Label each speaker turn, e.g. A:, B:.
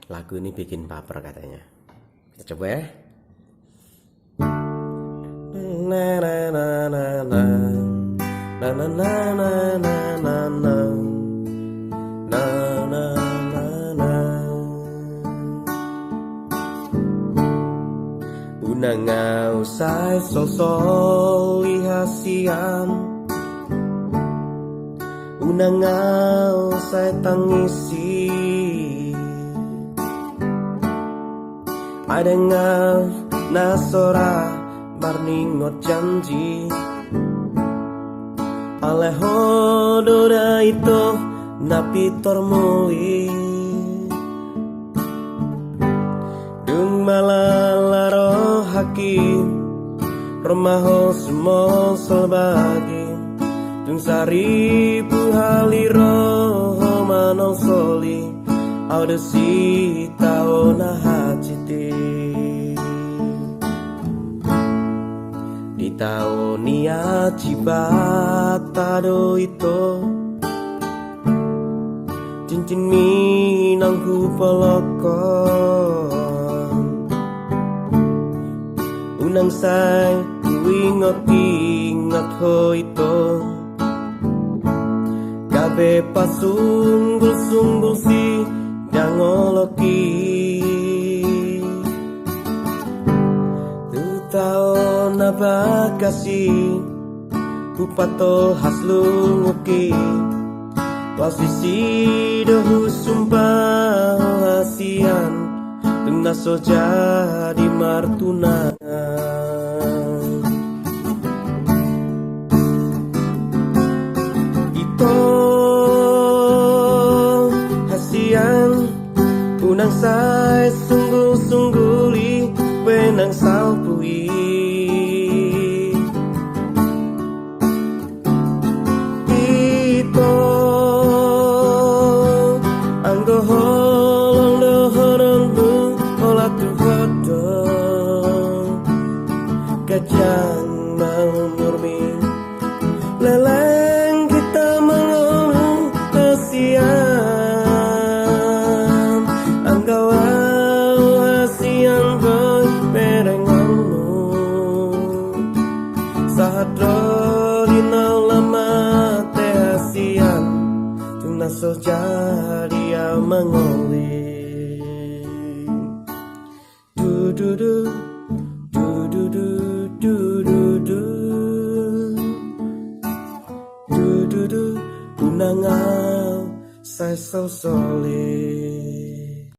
A: Lagu ini bikin baper katanya. Kita coba ya. Na na na na na na na na na na na na na na na. Unang usay sol ihasian, unang usay tangisi, ada nasora barningot janji, aleho doda itu napitor mui, dung malalaro hakim, remaho semua selbagi, dung saribu haliro manong soli, audesi taona hajiti. Di tahun ia cibata do itu, cincin minangku pelokon, unang say ku ingat ho itu, kabe pasunggul si dangoloki. Tahun apa kasih kupato haslunguki, posisi dohu sumpah hasian tengah soja di martuna. Ito hasian unang say sungguh-sungguli benang salpui. Ito anggo holong dohorongmu olah tu foto kajang murmi leleng kita mengolong kasihan anggau hasian boy perengolmu sahadro dinau lama teh hasian tuna sojadi yang mengoli du du du du du du du du du du du du unangau sai so solid.